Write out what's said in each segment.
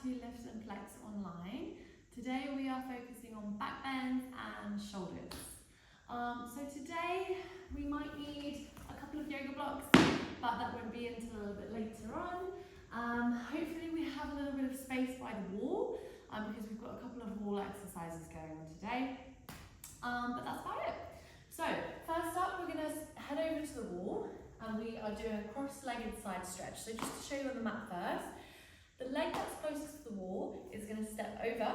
to Lift and Flex Online. Today we are focusing on back bends and shoulders. So today we might need a couple of yoga blocks, but that won't be until a little bit later on. Hopefully we have a little bit of space by the wall because we've got a couple of wall exercises going on today. But that's about it. So first up, we're going to head over to the wall and we are doing a cross-legged side stretch. So just to show you on the mat first, the leg that's closest to the wall is going to step over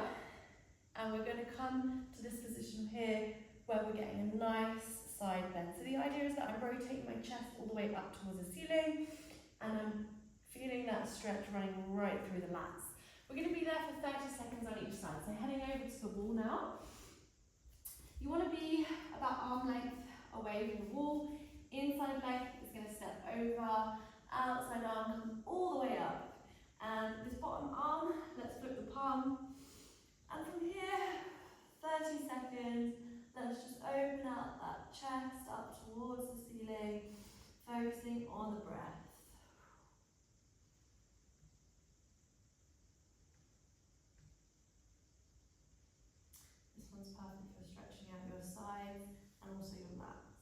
and we're going to come to this position here where we're getting a nice side bend. So the idea is that I'm rotating my chest all the way up towards the ceiling and I'm feeling that stretch running right through the lats. We're going to be there for 30 seconds on each side. So heading over to the wall now. You want to be about arm length away from the wall. Inside leg is going to step over, outside arm comes all the way up. And this bottom arm, let's flip the palm. And from here, 30 seconds, let's just open out that chest up towards the ceiling, focusing on the breath. This one's perfect for stretching out your sides and also your lats.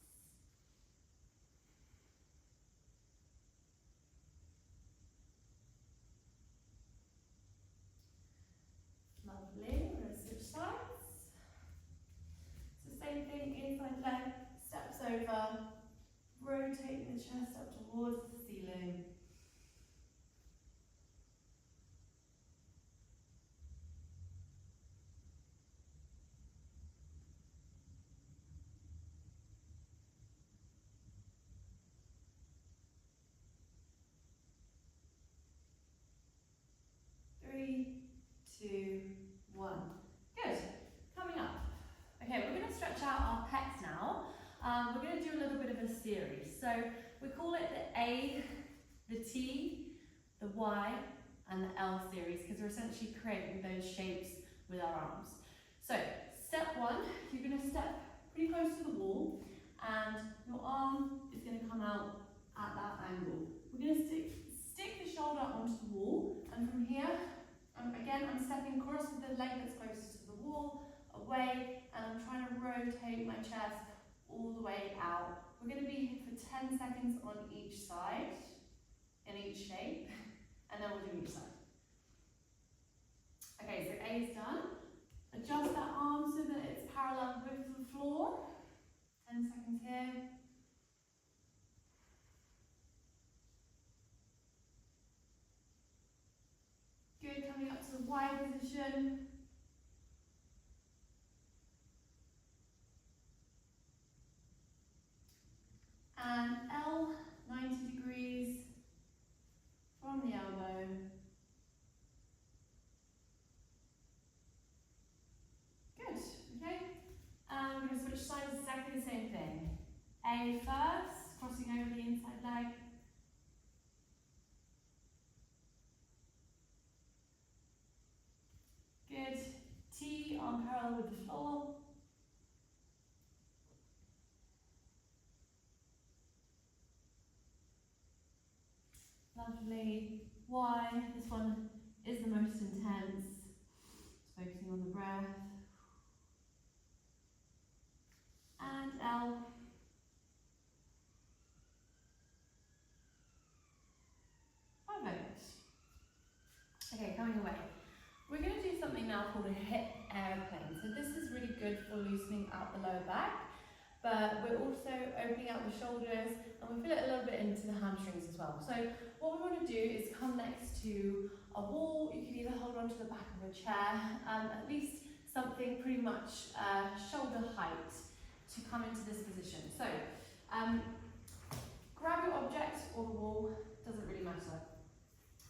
Lovely, we're going to switch sides. So same thing, inside leg, steps over, rotating the chest up towards the ceiling. Three, two, one. Good. Coming up. Okay, we're going to stretch out our pecs now. We're going to do a little bit of a series. So we call it the A, the T, the Y, and the L series because we're essentially creating those shapes with our arms. So step one, you're going to step pretty close to the wall and your arm is going to come out at that angle. We're going to stick the shoulder onto the wall and from here, again, I'm stepping across with the leg that's closest to the wall, away, and I'm trying to rotate my chest all the way out. We're going to be here for 10 seconds on each side, in each shape, and then we'll do each side. Okay, so A is done. Adjust that arm so that it's parallel with the floor. 10 seconds here. Good, coming up to the Y position. And L, 90 degrees from the elbow. Good, okay. And we're going to switch sides, exactly the same thing. A first, crossing over the inside leg. Good. T, arm parallel with the floor. Lovely. Y, this one is the most intense. Just focusing on the breath. And L. Perfect. Okay, coming away. We're going to do something now called a hip airplane. So this is really good for loosening out the lower back, but we're also opening out the shoulders and we feel it a little bit into the hamstrings as well. So what we want to do is come next to a wall. You can either hold onto the back of a chair, at least something pretty much shoulder height to come into this position. So grab your object or the wall, doesn't really matter.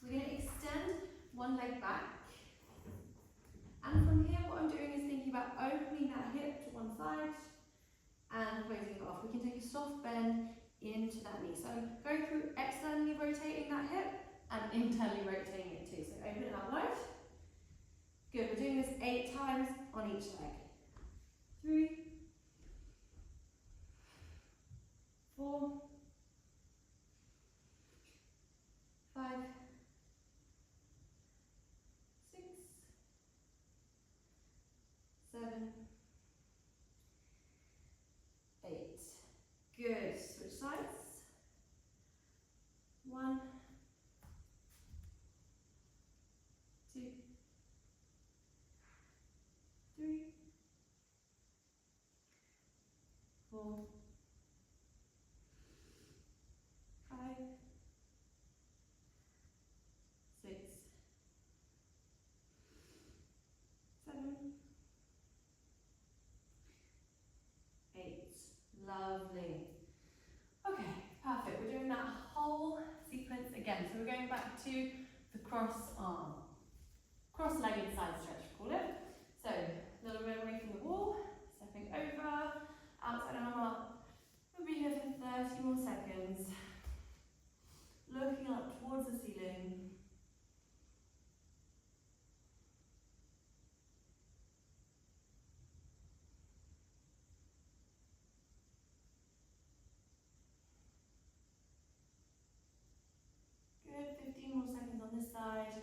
We're going to extend one leg back. And from here, what I'm doing is thinking about opening that hip to one side and closing it off. We can take a soft bend into that knee. So go through externally rotating that hip and internally rotating it too. So open it out wide. Good, we're doing this 8 times on each leg. 3, 4, 5, 6, again. So we're going back to the cross arm, cross-legged side stretch, we call it. So a little bit away from the wall, stepping over, outside arm up. We'll be here for 30 more seconds. Looking up towards the ceiling. Good, 15 more seconds on this side.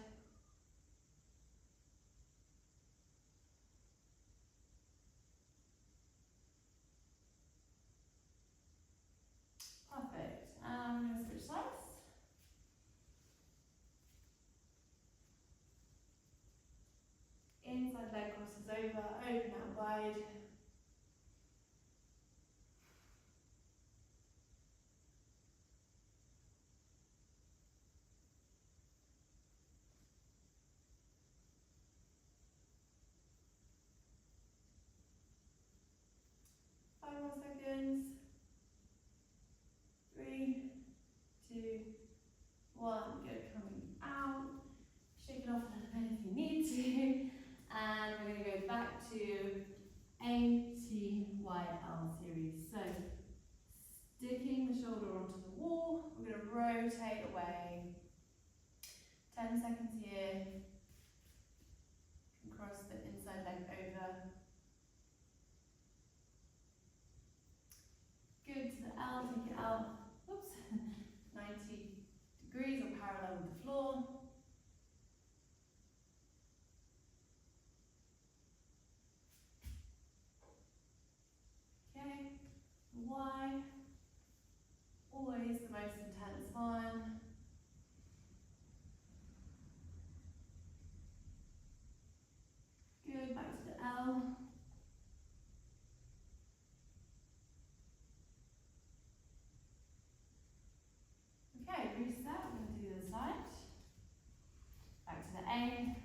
Perfect. And we're going to switch sides. Inside leg crosses over, open out wide. Five more seconds. 3, 2, 1. Good, coming out. Shake it off a little bit if you need to. And we're going to go back to ATYL series. So, sticking the shoulder onto the wall, we're going to rotate away. 10 seconds here. And cross the inside leg over. Good, to the L, take it out. Oops, 90 degrees or parallel with the floor. Okay, Y, always the most intense one. Good, back to the L. Okay, reset, we're going to do the other side. Back to the A.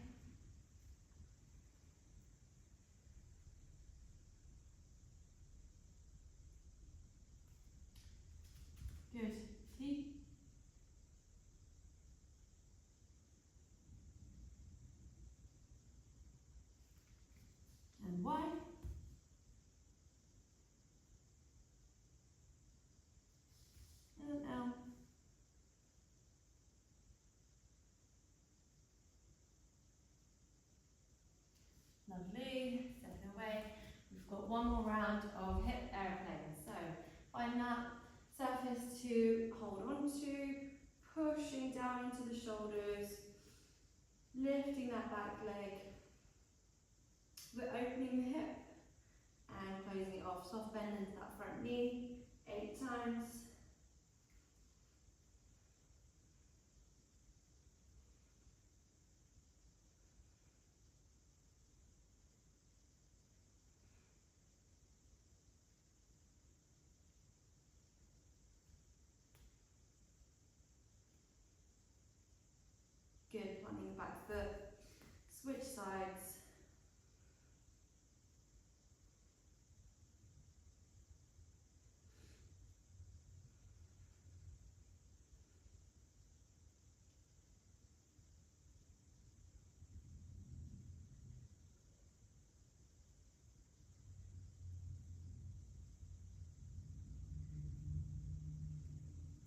Good, T. And Y. And L. Lovely, stepping away. We've got one more round of hip airplanes. So find that surface to hold on to, pushing down into the shoulders, lifting that back leg. We're opening the hip and closing it off. Soft bend into that front knee 8 times. Good, planting the back foot. Switch sides.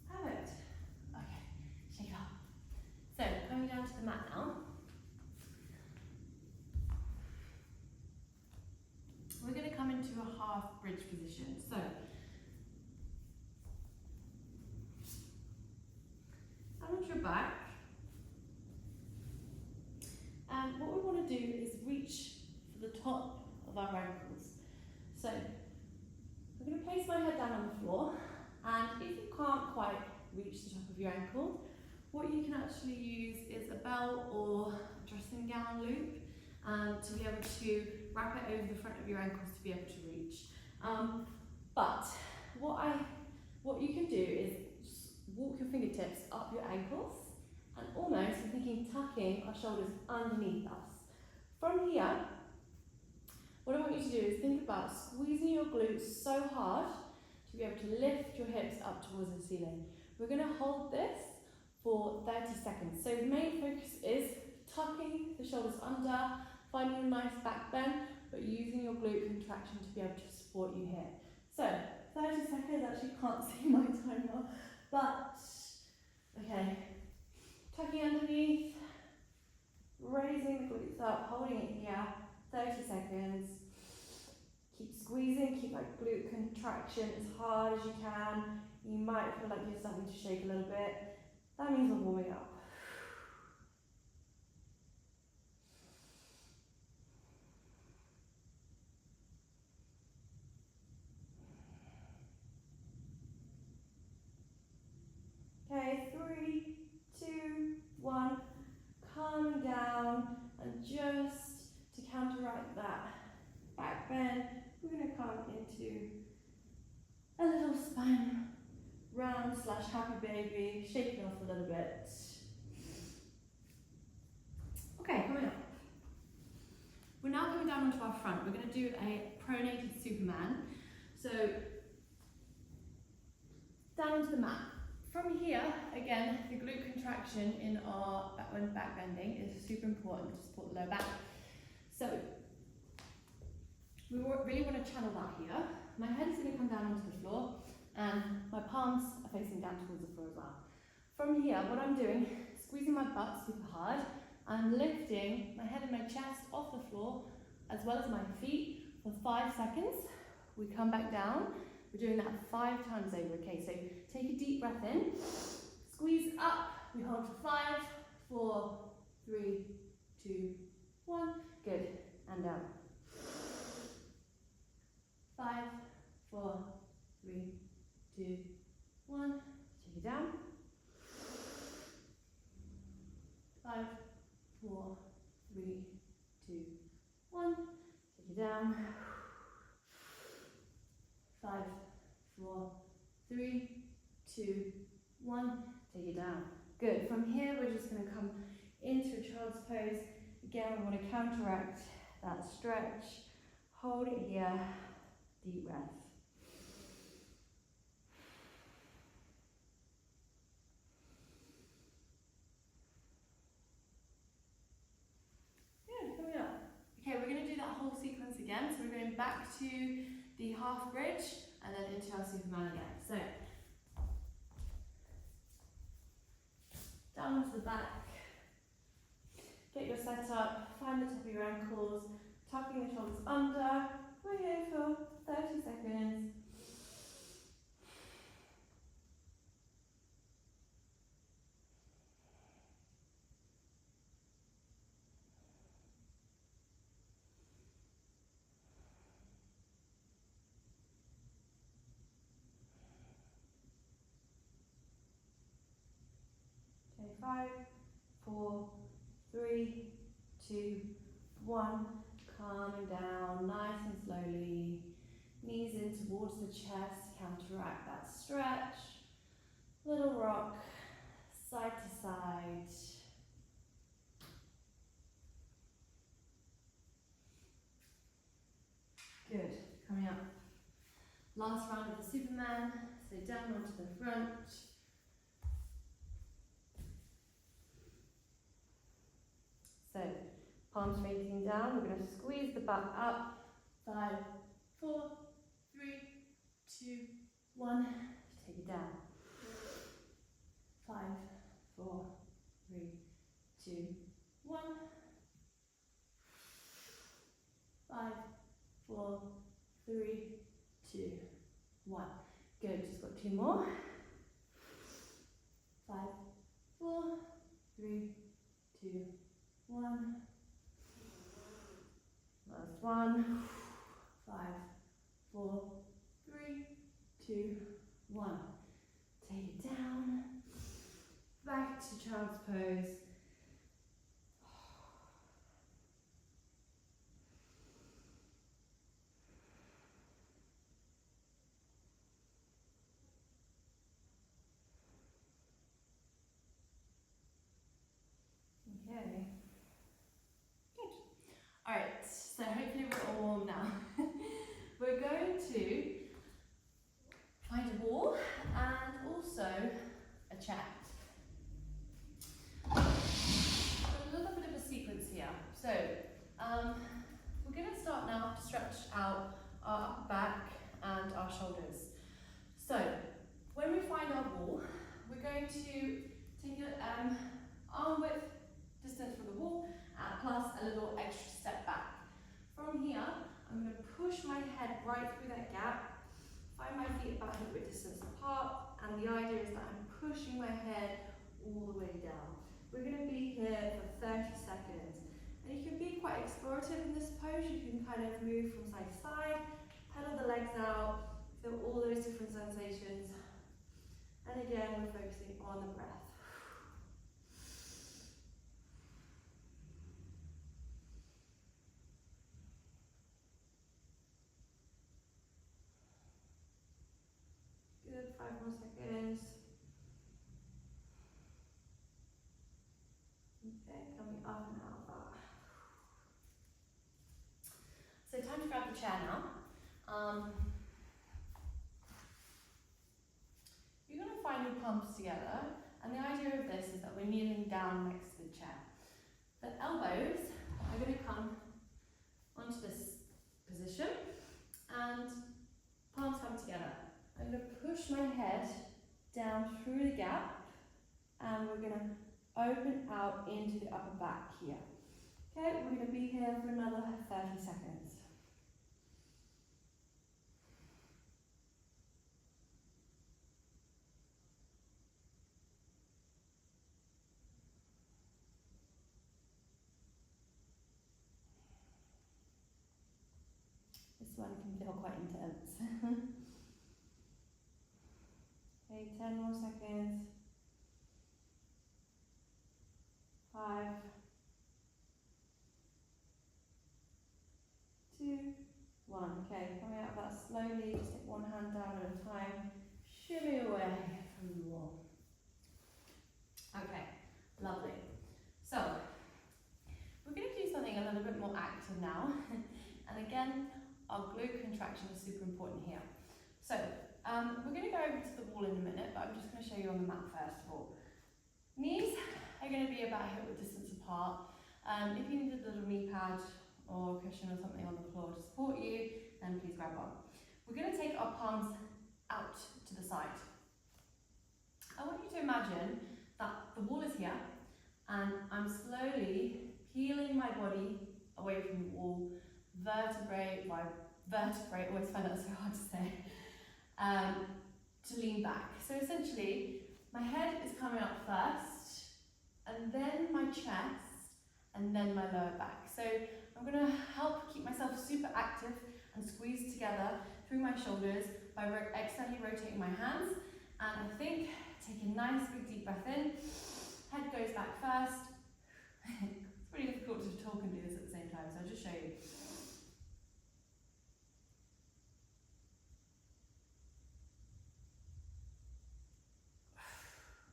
Perfect. Okay, shake it off. So, coming down to the mat now. We're going to come into a half bridge position. So, down onto your back. And what we want to do is reach for the top of our ankles. So, I'm going to place my head down on the floor, and if you can't quite reach the top of your ankle, what you can actually use is a belt or dressing gown loop to be able to wrap it over the front of your ankles to be able to reach. But what you can do is walk your fingertips up your ankles and almost, I'm thinking, tucking our shoulders underneath us. From here, what I want you to do is think about squeezing your glutes so hard to be able to lift your hips up towards the ceiling. We're going to hold this for 30 seconds. So the main focus is tucking the shoulders under, finding a nice back bend, but using your glute contraction to be able to support you here. So 30 seconds, actually can't see my timer, but okay. Tucking underneath, raising the glutes up, holding it here, 30 seconds. Keep squeezing, keep that glute contraction as hard as you can. You might feel like you're starting to shake a little bit. That means we're warming up. Okay, 3, 2, 1. Calming down, and just to counteract that back bend, we're going to come into a little spine round / happy baby, shaking off a little bit. Okay, coming up. We're now coming down onto our front. We're going to do a pronated Superman. So, down onto the mat. From here, again, the glute contraction in our back bending is super important to support the lower back. So, we really want to channel that here. My head is going to come down onto the floor, and my palms are facing down towards the floor as well. From here, what I'm doing, squeezing my butt super hard, I'm lifting my head and my chest off the floor, as well as my feet, for 5 seconds. We come back down. We're doing that 5 times over, okay? So take a deep breath in, squeeze up, we hold for 5, 4, 3, 2, 1, good, and down. 5, 4, 3, 2, 1, take it down. 5, 4, 3, 2, 1, take it down. 5, 4, 3, 2, 1, take it down. Good. From here, we're just going to come into a child's pose. Again, we want to counteract that stretch. Hold it here. Deep breath. Good. Coming up. Okay, we're going to do that whole sequence again. So we're going back to the half bridge and then into our Superman again. So, down onto the back, get your set up, find the top of your ankles, tucking the shoulders under. We're here for 30 seconds. Okay, 5, 4, 3, 2, 1. Calming down, nice and slowly. Knees in towards the chest, counteract that stretch. Little rock, side to side. Good, coming up. Last round of the Superman, so down onto the front. So, palms facing down, we're going to squeeze the butt up. 5, 4, 3, 2, 1, take it down. 5, 4, 3, 2, 1. 5, 4, 3, 2, 1. Good, just got 2 more. 5, 4, 3, 2, 1. Last one. 5, 4, 3, 2, 1. Take it down. Back to child's pose. Okay. Good. Alright, so hopefully we're all warm now. We're going to find a wall and also a chair. my head right through that gap. Find my feet about hip width distance apart, and the idea is that I'm pushing my head all the way down. We're going to be here for 30 seconds. And you can be quite explorative in this pose. You can kind of move from side to side, pedal the legs out, feel all those different sensations. And again, we're focusing on the breath. Good, 5 more seconds. Okay, coming up and out of that. So time to grab the chair now. You're going to find your palms together, and the idea of this is that we're kneeling down next to the chair. The elbows are going to come onto this position, and palms come together. I'm going to push my head down through the gap, and we're going to open out into the upper back here. Okay, we're going to be here for another 30 seconds. This one can feel quite intense. Okay, 10 more seconds. 5, 2, 1. Okay, coming out of that slowly, just take one hand down at a time. Shimmy away from the wall. Okay, lovely. So, we're going to do something a little bit more active now. And again, our glute contraction is super important here. So, we're going to go over to the wall in a minute, but I'm just going to show you on the mat first of all. Knees are going to be about hip width distance apart. If you need a little knee pad or cushion or something on the floor to support you, then please grab one. We're going to take our palms out to the side. I want you to imagine that the wall is here, and I'm slowly peeling my body away from the wall, vertebrae by vertebrae, always find that so hard to say, to lean back. So essentially, my head is coming up first, and then my chest, and then my lower back. So I'm going to help keep myself super active and squeeze together through my shoulders by externally rotating my hands. And I think, take a nice big deep breath in, head goes back first. It's pretty difficult to talk and do this at the same time, so I'll just show you.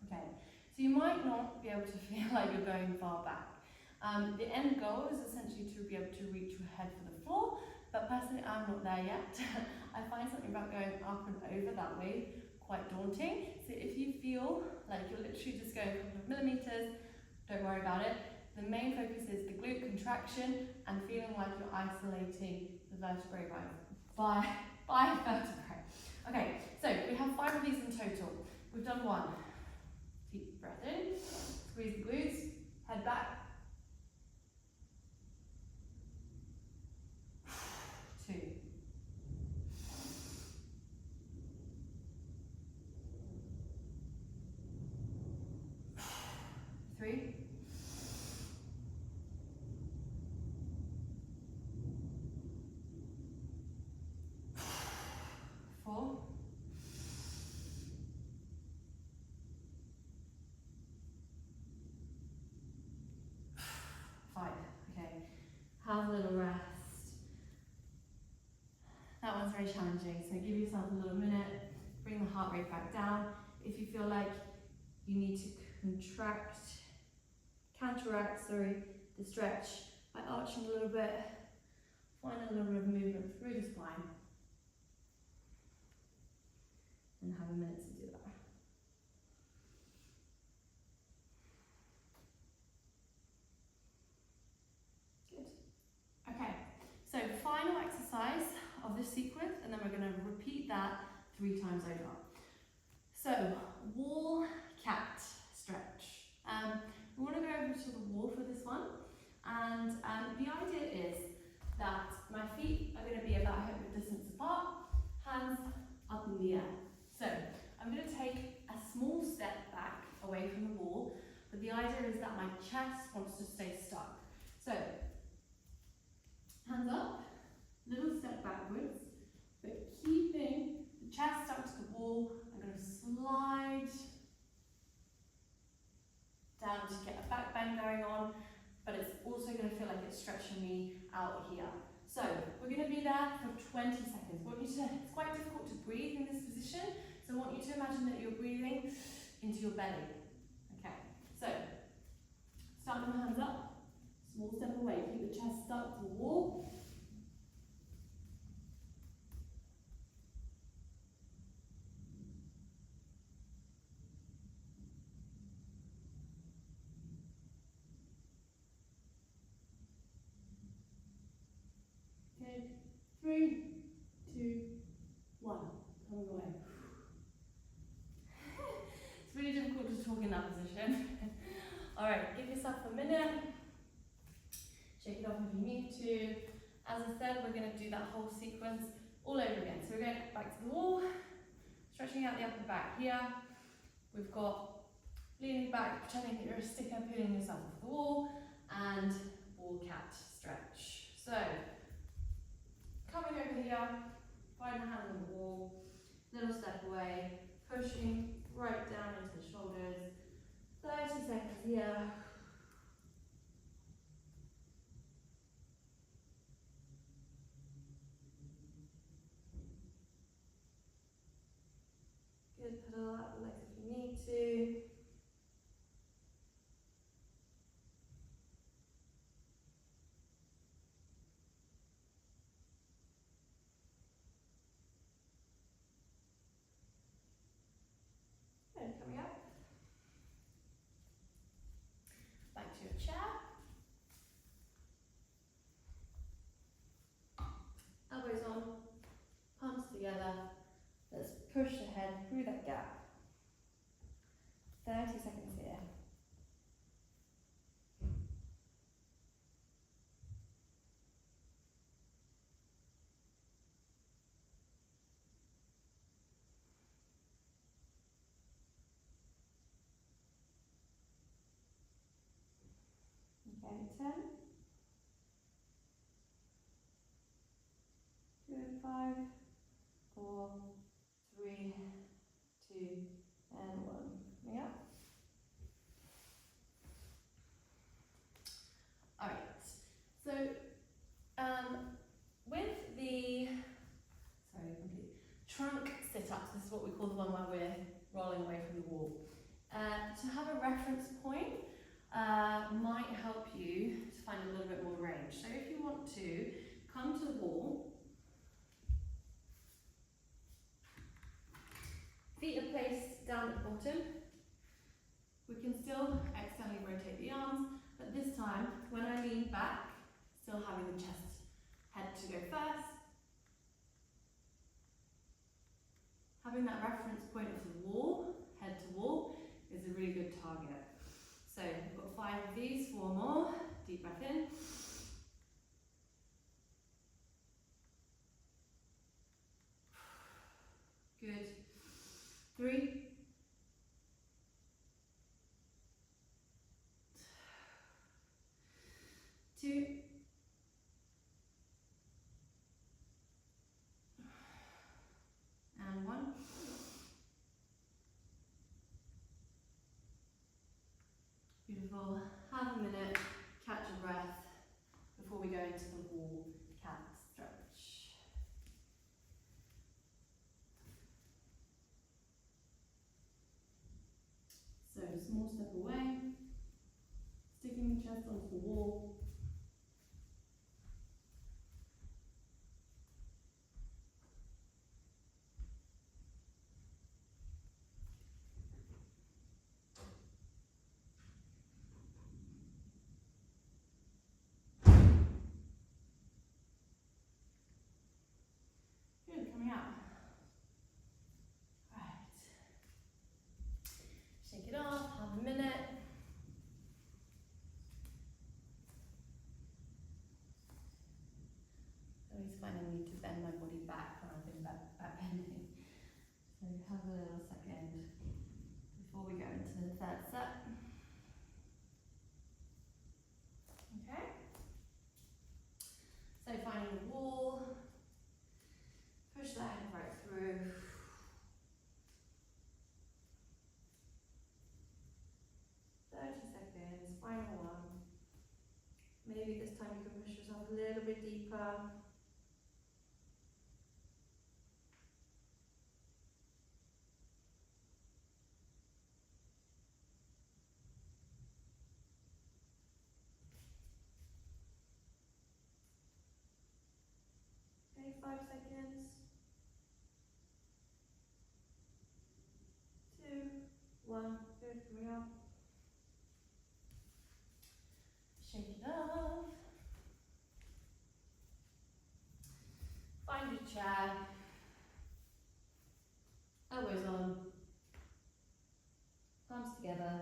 Okay, so you might not be able to feel like you're going far back. The end goal is essentially to be able to reach your head for the floor, but personally I'm not there yet. I find something about going up and over that way quite daunting. So if you feel like you're literally just going a couple of millimeters, don't worry about it. The main focus is the glute contraction and feeling like you're isolating the vertebrae by vertebrae. Okay, so we have 5 of these in total. We've done 1. Deep breath in, squeeze the glutes, head back. 2. 3. 4. 5. Okay, have a little rest. That one's very challenging, so give yourself a little minute, bring the heart rate back down. If you feel like you need to counteract the stretch by arching a little bit, find a little bit of movement through the spine, and have a minute to do that. Good. Okay, so final exercise of this sequence, and then we're going to repeat that 3 times over. So, wall cat stretch. We want to go over to the wall for this one, and the idea is that my feet are going to be about hip width in the air. So I'm going to take a small step back away from the wall, but the idea is that my chest wants to stay stuck. So hands up, little step backwards, but keeping the chest stuck to the wall. I'm going to slide down to get a back bend going on, but it's also going to feel like it's stretching me out here. So we're going to be there for 20 seconds. It's quite difficult to breathe in this position, so I want you to imagine that you're breathing into your belly. Okay, so start with the hands up, small step away, keep the chest stuck to the wall. Okay, 3, 2, 1, coming away. It's really difficult to talk in that position. Alright, give yourself a minute. Shake it off if you need to. As I said, we're going to do that whole sequence all over again. So we're going back to the wall, stretching out the upper back here. We've got leaning back, pretending that you're a sticker, pulling yourself off the wall, and wall cat stretch. So, coming over here, find the hand on the wall, little step away, pushing right down into the shoulders. 30 seconds here. Good, pedal out the legs if you need to. Good, coming up. Back to your chair. Elbows on, palms together. Let's push the head through that gap. 30 seconds here. Okay, 10. Good, 5, 4, 3, 2, and 1. Coming up. Alright, so with the trunk sit-ups, this is what we call the one where we're rolling away from the wall. To have a reference point might help you to find a little bit more range. So if you want to come to the wall, feet are placed down at the bottom. We can still externally rotate the arms, but this time, when I lean back, still having the chest head to go first. Having that reference point of the wall, head to wall, is a really good target. So we've got 5 of these, 4 more. Deep breath in. Good. 3. 2. And 1. Beautiful. Have a minute, catch a breath before we go into the wall cat stretch. So small step away, sticking the chest onto the wall. Good, coming out. Right. Shake it off, have a minute. Maybe this time you can push yourself a little bit deeper. Okay, 5 seconds. 2, 1, good, coming up. Shake it off. Find your chair. Elbows on. Palms together.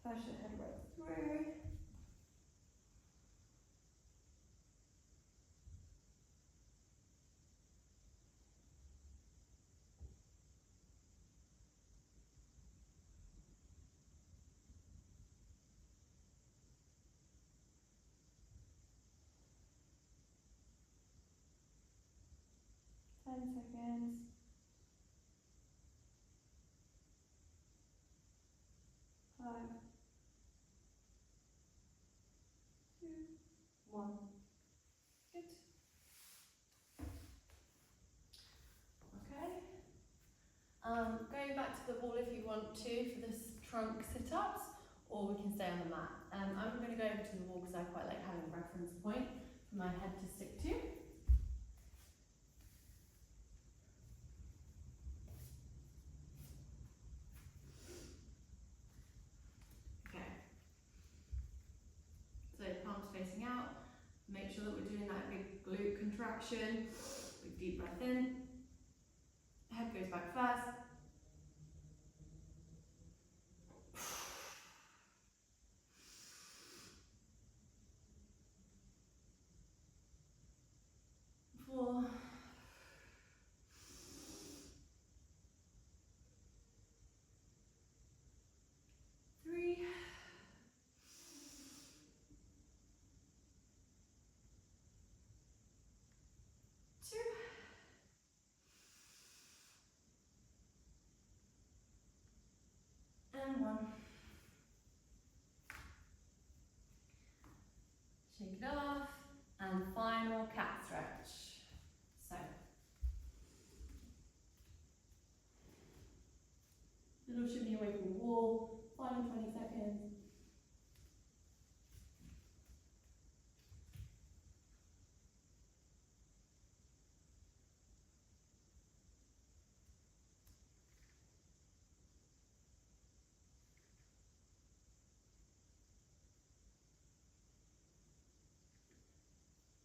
Push your head right through. Seconds. 5, 2, 1. Good. Okay. Going back to the wall if you want to for this trunk sit-ups, or we can stay on the mat. I'm going to go over to the wall because I quite like having a reference point for my head to stick to. Palms facing out. Make sure that we're doing that big glute contraction. Big deep breath in. Head goes back first. Four. 3. 2. And 1. Shake it off. And final cat stretch. So, little shimmy away from the wall. Final 20 seconds.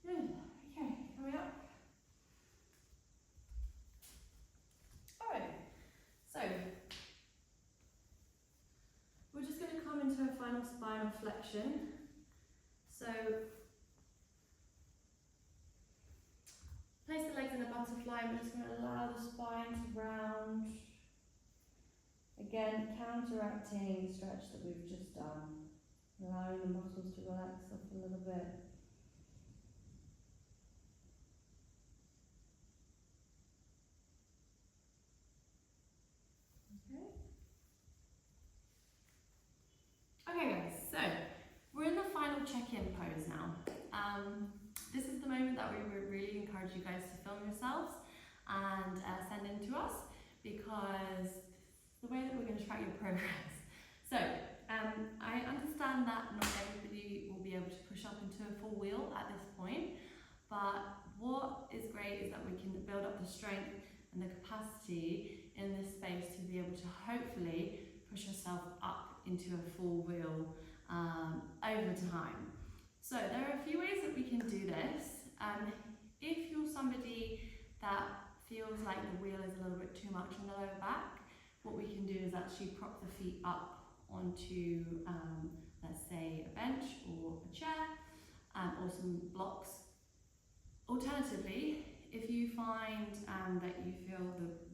Good. Okay, coming up. Alright, so we're just going to come into a final spinal flexion. So place the legs in a butterfly. We're just going to allow the spine to round. Again, counteracting the stretch that we've just done. Allowing the muscles to relax off a little bit. Okay guys, so we're in the final check-in pose now. This is the moment that we would really encourage you guys to film yourselves and send in to us, because the way that we're going to track your progress. So I understand that not everybody will be able to push up into a full wheel at this point, but what is great is that we can build up the strength and the capacity in this space to be able to hopefully push yourself up into a full wheel over time. So there are a few ways that we can do this. If you're somebody that feels like the wheel is a little bit too much on the lower back, what we can do is actually prop the feet up onto, let's say, a bench or a chair, or some blocks. Alternatively, if you find that you feel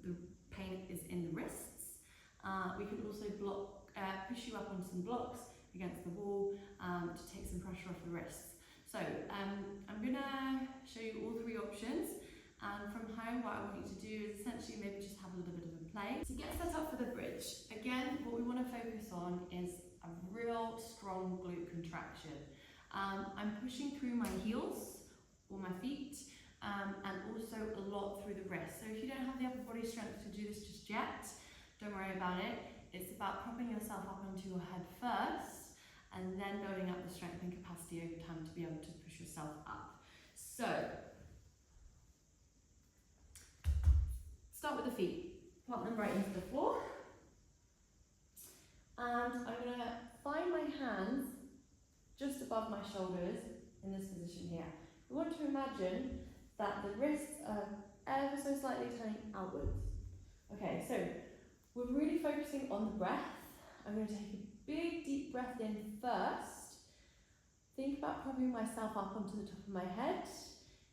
the pain is in the wrists, we can also push you up on some blocks against the wall to take some pressure off the wrists. So I'm going to show you all 3 options, and from home what I want you to do is essentially maybe just have a little bit of a play. To get set up for the bridge, again what we want to focus on is a real strong glute contraction. I'm pushing through my heels or my feet, and also a lot through the wrist. So if you don't have the upper body strength to do this just yet, don't worry about it. It's about propping yourself up onto your head first, and then building up the strength and capacity over time to be able to push yourself up. So, start with the feet. Plant them right into the floor. And I'm going to find my hands just above my shoulders in this position here. We want to imagine that the wrists are ever so slightly turning outwards. Okay, so we're really focusing on the breath. I'm going to take a big deep breath in first. Think about propping myself up onto the top of my head.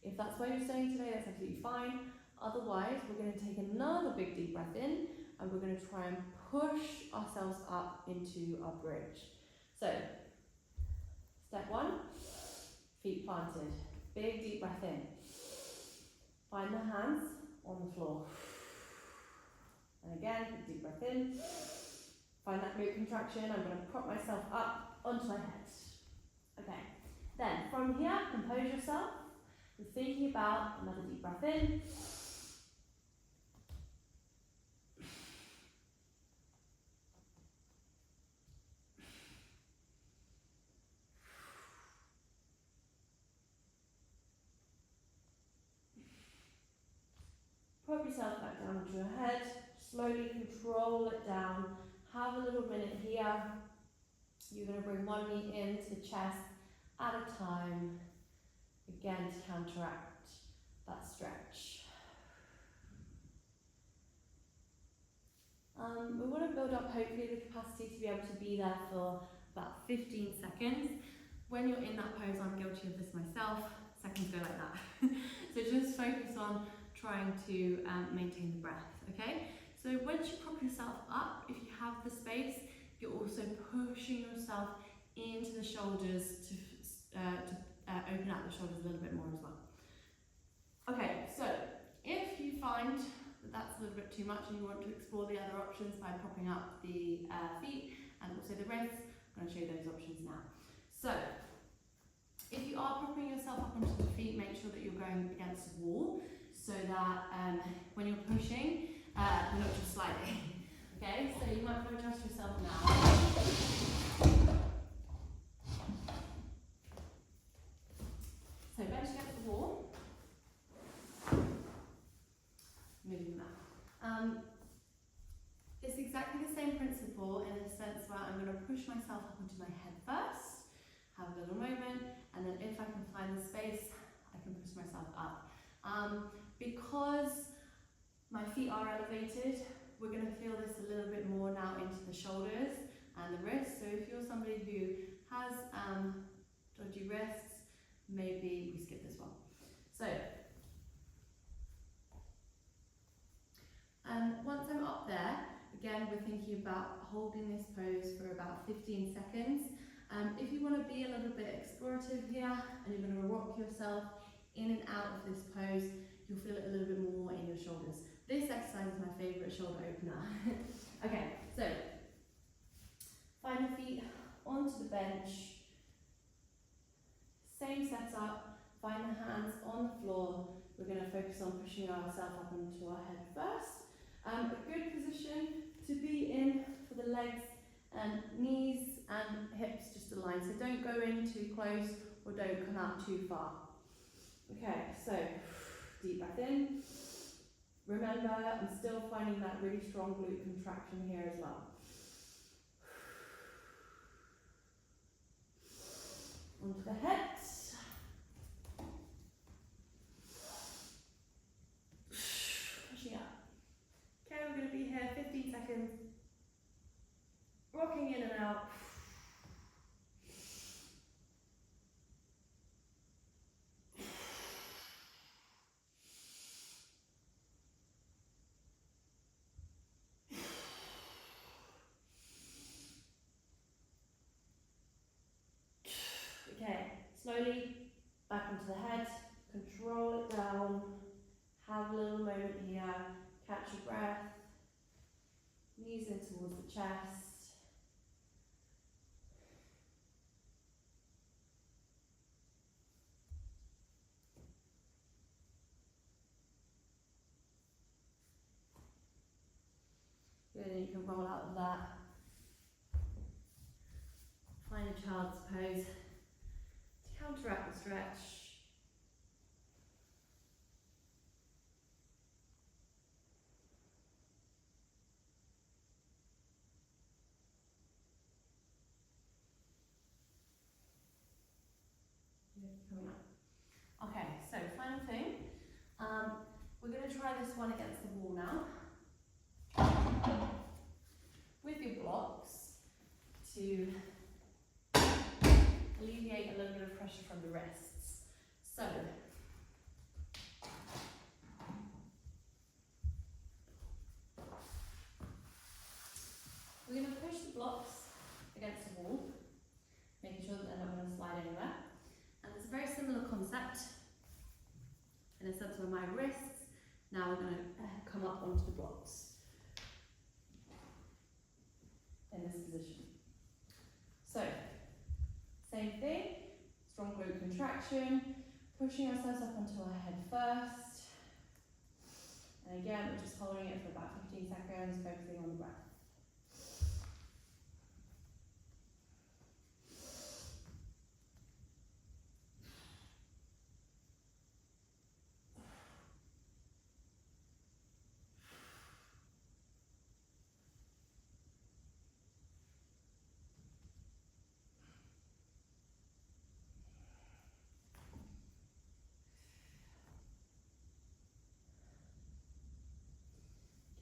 If that's where you're staying today, that's absolutely fine. Otherwise, we're going to take another big deep breath in, and we're going to try and push ourselves up into our bridge. So, step one, feet planted. Big deep breath in. Find the hands on the floor. And again, big deep breath in. Find that glute contraction. I'm going to prop myself up onto my head. Okay. Then, from here, compose yourself. We're thinking about another deep breath in. Prop yourself back down onto your head. Slowly control it down. Have a little minute here. You're going to bring one knee into the chest at a time. Again, to counteract that stretch. We want to build up hopefully the capacity to be able to be there for about 15 seconds. When you're in that pose, I'm guilty of this myself, seconds go like that. So just focus on trying to maintain the breath, okay? So once you prop yourself up, if you have the space, you're also pushing yourself into the shoulders to open up the shoulders a little bit more as well. Okay, so if you find that that's a little bit too much and you want to explore the other options by propping up the feet and also the wrists, I'm going to show you those options now. So, if you are propping yourself up onto the feet, make sure that you're going against the wall so that when you're pushing, you're not just sliding. Okay, so you might want to adjust yourself now. So bench against the wall. Moving that. It's exactly the same principle in the sense where I'm going to push myself up onto my head first, have a little moment, and then if I can find the space, I can push myself up. Because my feet are elevated, we're going to feel this a little bit more now into the shoulders and the wrists. So if you're somebody who has dodgy wrists, maybe we skip this one. So, once I'm up there, again we're thinking about holding this pose for about 15 seconds. If you want to be a little bit explorative here and you're going to rock yourself in and out of this pose, you'll feel it a little bit more in your shoulders. This exercise is my favourite shoulder opener. Okay, so find the feet onto the bench. Same setup, find the hands on the floor. We're going to focus on pushing ourselves up onto our head first. A good position to be in for the legs and knees and hips just align. So don't go in too close or don't come out too far. Okay, so deep breath in. Remember, I'm still finding that really strong glute contraction here as well. Onto the head. Pushing up. Okay, we're going to be here 15 seconds. Rocking in and out. Okay, slowly back onto the head, control it down, have a little moment here, catch your breath, knees in towards the chest. you can roll out of that. Find a child's pose to counteract the stretch. Coming up. Okay, so final thing. We're going to try this one against the wall now. With your blocks to alleviate a little bit of pressure from the wrists. So, we're going to push the blocks against the wall, making sure that they're not going to slide anywhere. And it's a very similar concept in a sense where my wrists, now we're going to come up onto the blocks in this position. So, same thing, strong glute contraction, pushing ourselves up onto our head first. And again, we're just holding it for about 15 seconds, focusing on the breath.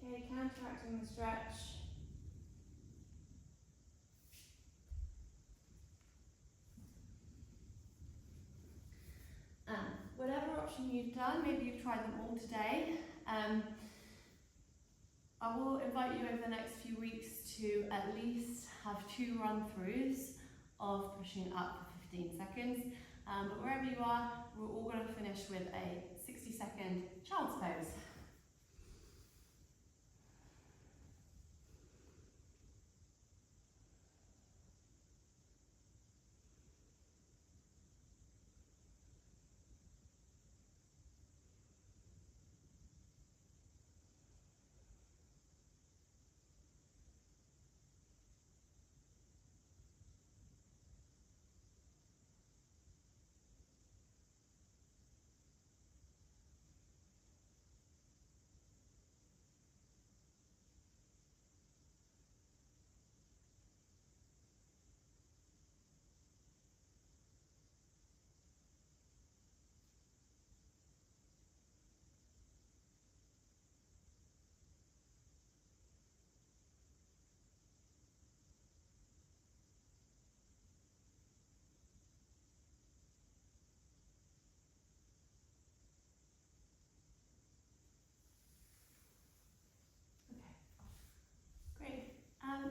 Okay, counteracting the stretch. Whatever option you've done, maybe you've tried them all today. I will invite you over the next few weeks to at least have 2 run-throughs of pushing up for 15 seconds. But wherever you are, we're all going to finish with a 60-second child's pose.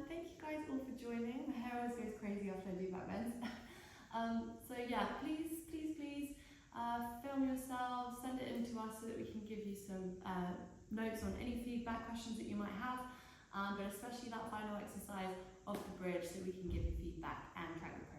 Thank you guys all for joining. My hair always goes crazy after I do backbends. So yeah, please film yourselves, send it in to us so that we can give you some notes on any feedback, questions that you might have, but especially that final exercise of the bridge so we can give you feedback and track the